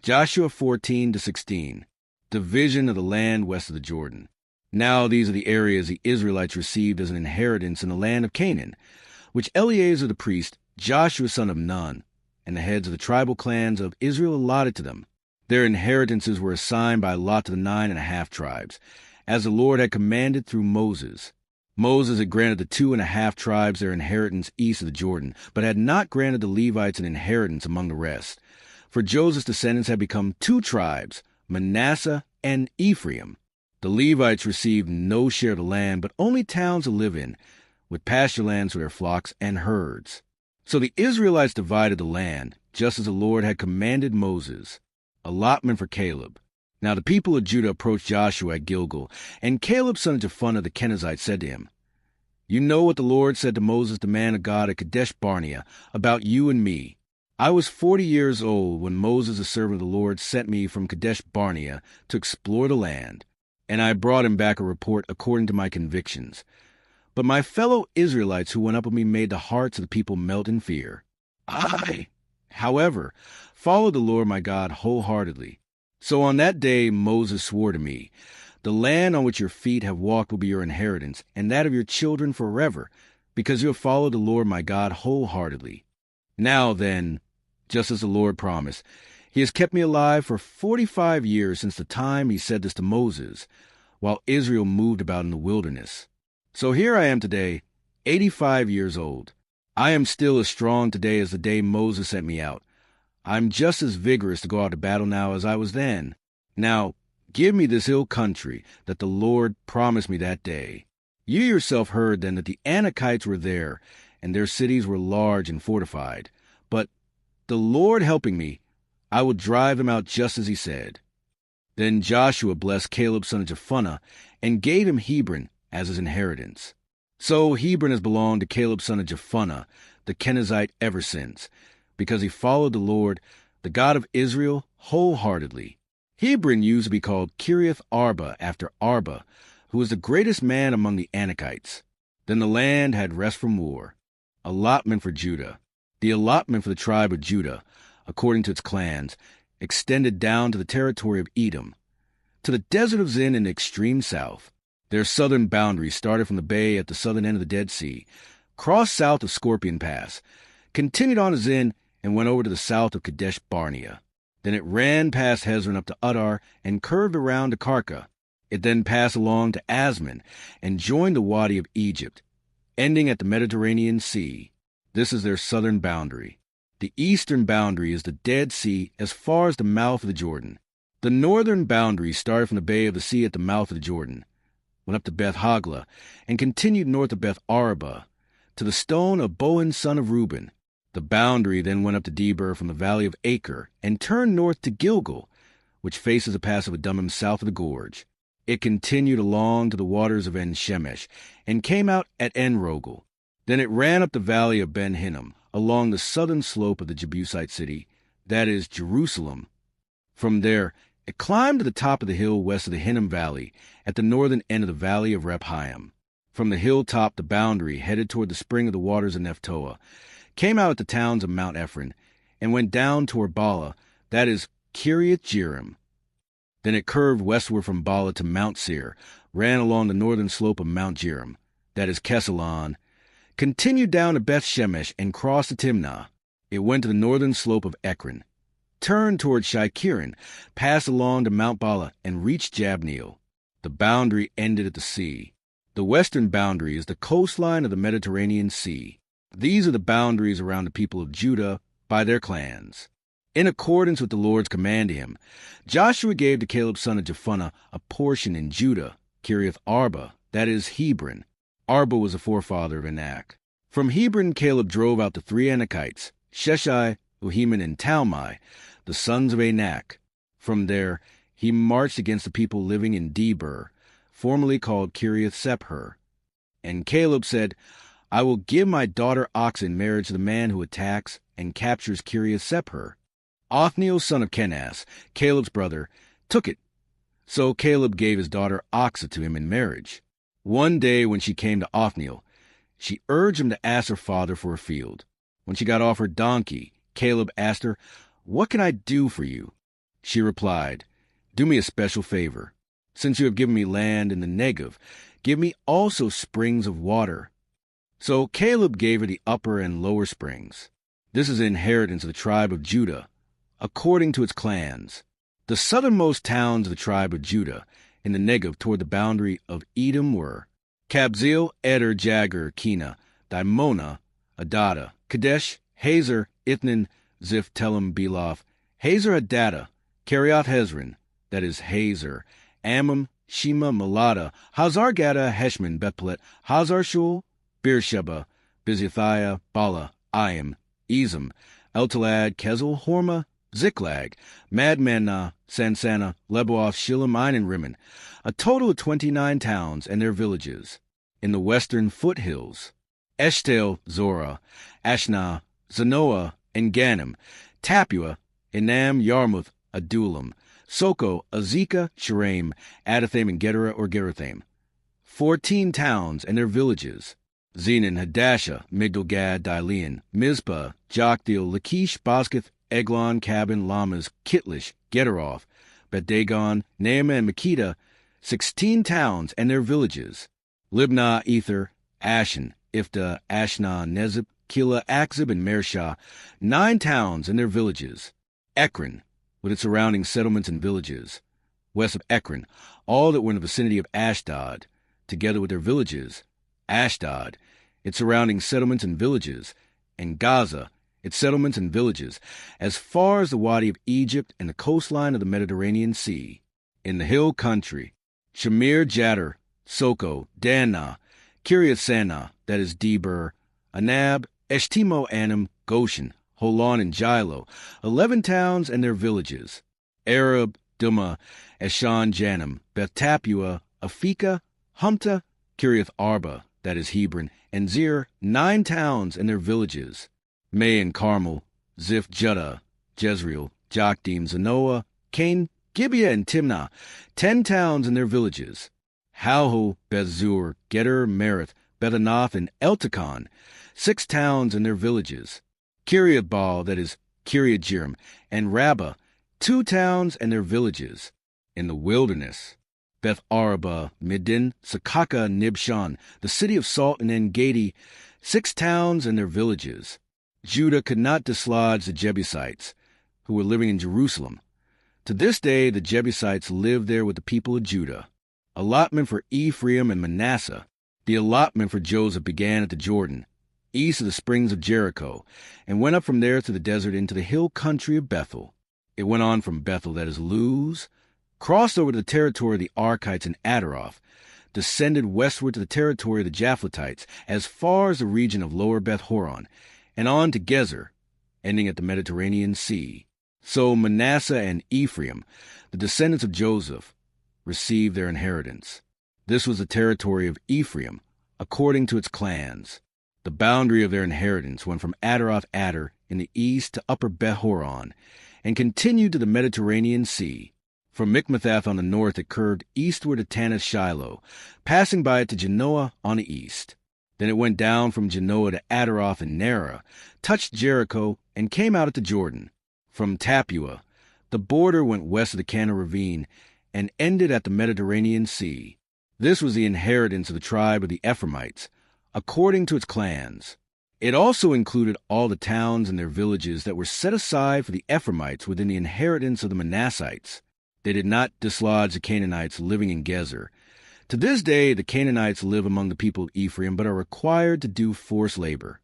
Joshua 14-16, division of the land west of the Jordan. Now these are the areas the Israelites received as an inheritance in the land of Canaan, which Eleazar the priest, Joshua son of Nun, and the heads of the tribal clans of Israel allotted to them. Their inheritances were assigned by lot to the 9.5 tribes, as the Lord had commanded through Moses. Moses had granted the 2.5 tribes their inheritance east of the Jordan, but had not granted the Levites an inheritance among the rest. For Joseph's descendants had become 2 tribes, Manasseh and Ephraim. The Levites received no share of the land, but only towns to live in, with pasture lands for their flocks and herds. So the Israelites divided the land, just as the Lord had commanded Moses. Allotment for Caleb. Now the people of Judah approached Joshua at Gilgal, and Caleb son of Jephunneh the Kenizzite said to him, "You know what the Lord said to Moses the man of God at Kadesh Barnea about you and me. I was 40 years old when Moses the servant of the Lord sent me from Kadesh Barnea to explore the land, and I brought him back a report according to my convictions. But my fellow Israelites who went up with me made the hearts of the people melt in fear. I, however, followed the Lord my God wholeheartedly. So on that day Moses swore to me, 'The land on which your feet have walked will be your inheritance, and that of your children forever, because you have followed the Lord my God wholeheartedly.' Now then, just as the Lord promised, he has kept me alive for 45 years since the time he said this to Moses, while Israel moved about in the wilderness. So here I am today, 85 years old. I am still as strong today as the day Moses sent me out. I'm just as vigorous to go out to battle now as I was then. Now, give me this hill country that the Lord promised me that day. You yourself heard then that the Anakites were there, and their cities were large and fortified. But the Lord helping me, I will drive them out just as he said." Then Joshua blessed Caleb son of Jephunneh, and gave him Hebron as his inheritance. So Hebron has belonged to Caleb son of Jephunneh, the Kenizzite, ever since, because he followed the Lord, the God of Israel, wholeheartedly. Hebron used to be called Kiriath Arba after Arba, who was the greatest man among the Anakites. Then the land had rest from war. Allotment for Judah. The allotment for the tribe of Judah, according to its clans, extended down to the territory of Edom, to the desert of Zin in the extreme south. Their southern boundary started from the bay at the southern end of the Dead Sea, crossed south of Scorpion Pass, continued on to Zin, and went over to the south of Kadesh Barnea. Then it ran past Hezron up to Uddar and curved around to Karka. It then passed along to Asmon and joined the Wadi of Egypt, ending at the Mediterranean Sea. This is their southern boundary. The eastern boundary is the Dead Sea as far as the mouth of the Jordan. The northern boundary started from the bay of the sea at the mouth of the Jordan, went up to Beth Hagla, and continued north of Beth Araba, to the stone of Bohan son of Reuben. The boundary then went up to Debir from the valley of Acre, and turned north to Gilgal, which faces the pass of Adummim south of the gorge. It continued along to the waters of En-Shemesh, and came out at En-Rogel. Then it ran up the valley of Ben-Hinnom, along the southern slope of the Jebusite city, that is, Jerusalem. From there, it climbed to the top of the hill west of the Hinnom Valley, at the northern end of the valley of Rephaim. From the hilltop, the boundary headed toward the spring of the waters of Nephtoah, came out at the towns of Mount Ephron, and went down toward Bala, that is, Kiriath Jearim. Then it curved westward from Bala to Mount Seir, ran along the northern slope of Mount Jearim, that is, Kesalon, continued down to Beth Shemesh, and crossed to Timnah. It went to the northern slope of Ekron, turned toward Shai-Kirin, passed along to Mount Bala, and reached Jabneel. The boundary ended at the sea. The western boundary is the coastline of the Mediterranean Sea. These are the boundaries around the people of Judah by their clans. In accordance with the Lord's command to him, Joshua gave to Caleb son of Jephunneh a portion in Judah, Kiriath Arba, that is, Hebron. Arba was a forefather of Anak. From Hebron Caleb drove out the 3 Anakites, Sheshai, Uhiman, and Talmai, the sons of Anak. From there he marched against the people living in Debir, formerly called Kiriath Sepher. And Caleb said, "I will give my daughter Ox in marriage to the man who attacks and captures Kiriath Sepher." Othniel son of Kenaz, Caleb's brother, took it. So Caleb gave his daughter Oxah to him in marriage. One day when she came to Othniel, she urged him to ask her father for a field. When she got off her donkey, Caleb asked her, "What can I do for you?" She replied, "Do me a special favor. Since you have given me land in the Negev, give me also springs of water." So Caleb gave her the upper and lower springs. This is the inheritance of the tribe of Judah, according to its clans. The southernmost towns of the tribe of Judah in the Negev toward the boundary of Edom were Kabzeel, Eder, Jagur, Kena, Dimona, Adada, Kadesh, Hazer, Ithnan, Ziph, Telem, Beloth, Hazer Hadadah, Kerioth Hezron, that is Hazer, Ammon, Shema, Malada, Hazar Gada, Heshman, Bethpelet, Hazar Shul, Beersheba, Bizithiah, Bala, Ayim, Ezem, Eltalad, Kezel, Horma, Ziklag, Madmanna, Sansana, Lebooth, Shillim, Ain, and Rimmon, a total of 29 towns and their villages. In the western foothills, Eshtael, Zorah, Ashna, Zanoah, and Ganim, Tapua, Enam, Yarmuth, Adullam, Soko, Azekah, Sharaim, Adathaim, and Gedera or Gerathaim. 14 towns and their villages. Zenon, Hadashah, Migdal-gad, Dilean, Mizpah, Joktheel, Lachish, Boscath, Eglon, Cabin, Lamas, Kitlish, Gederoth, Bet-Dagon, Naamah, and Makkedah, 16 towns and their villages. Libnah, Ether, Ashan, Ifta, Ashna, Nezib, Kila, Akzib, and Mershah, 9 towns and their villages. Ekron, with its surrounding settlements and villages. West of Ekron, all that were in the vicinity of Ashdod, together with their villages. Ashdod, its surrounding settlements and villages, and Gaza, its settlements and villages, as far as the Wadi of Egypt and the coastline of the Mediterranean Sea. In the hill country, Shamir, Jadar, Soko, Danah, Kiriath-Sanah, that is Deber, Anab, Eshtemo, Anim, Goshen, Holon, and Jilo, 11 towns and their villages. Arab, Dumah, Eshan, Janim, Beth Tapua, Afika, Humta, Kiriath Arba, that is Hebron, and Zir, 9 towns and their villages. May and Carmel, Ziph, Judah, Jezreel, Jokdeam, Zanoah, Cain, Gibeah, and Timnah, 10 towns and their villages. Halhu, Beth-zur, Geder, Merith, Bethanath, and Eltekon, 6 towns and their villages. Kiriath-baal, that is Kiriath-jearim, and Rabbah, 2 towns and their villages. In the wilderness, Beth-araba, Middin, Sakaka, Nibshan, the city of salt, and En-gedi, 6 towns and their villages. Judah could not dislodge the Jebusites, who were living in Jerusalem. To this day, the Jebusites live there with the people of Judah. Allotment for Ephraim and Manasseh. The allotment for Joseph began at the Jordan, east of the springs of Jericho, and went up from there to the desert into the hill country of Bethel. It went on from Bethel, that is Luz, crossed over to the territory of the Archites and Adaroth, descended westward to the territory of the Japhletites, as far as the region of lower Beth-horon, and on to Gezer, ending at the Mediterranean Sea. So Manasseh and Ephraim, the descendants of Joseph, received their inheritance. This was the territory of Ephraim, according to its clans. The boundary of their inheritance went from Adaroth Adar in the east to upper Beth-horon, and continued to the Mediterranean Sea. From Mikmethath on the north it curved eastward to Tanis Shiloh, passing by it to Genoa on the east. Then it went down from Genoa to Adaroth and Nara, touched Jericho, and came out at the Jordan. From Tapua, the border went west of the Kana ravine and ended at the Mediterranean Sea. This was the inheritance of the tribe of the Ephraimites, according to its clans. It also included all the towns and their villages that were set aside for the Ephraimites within the inheritance of the Manassites. They did not dislodge the Canaanites living in Gezer. To this day, the Canaanites live among the people of Ephraim, but are required to do forced labor.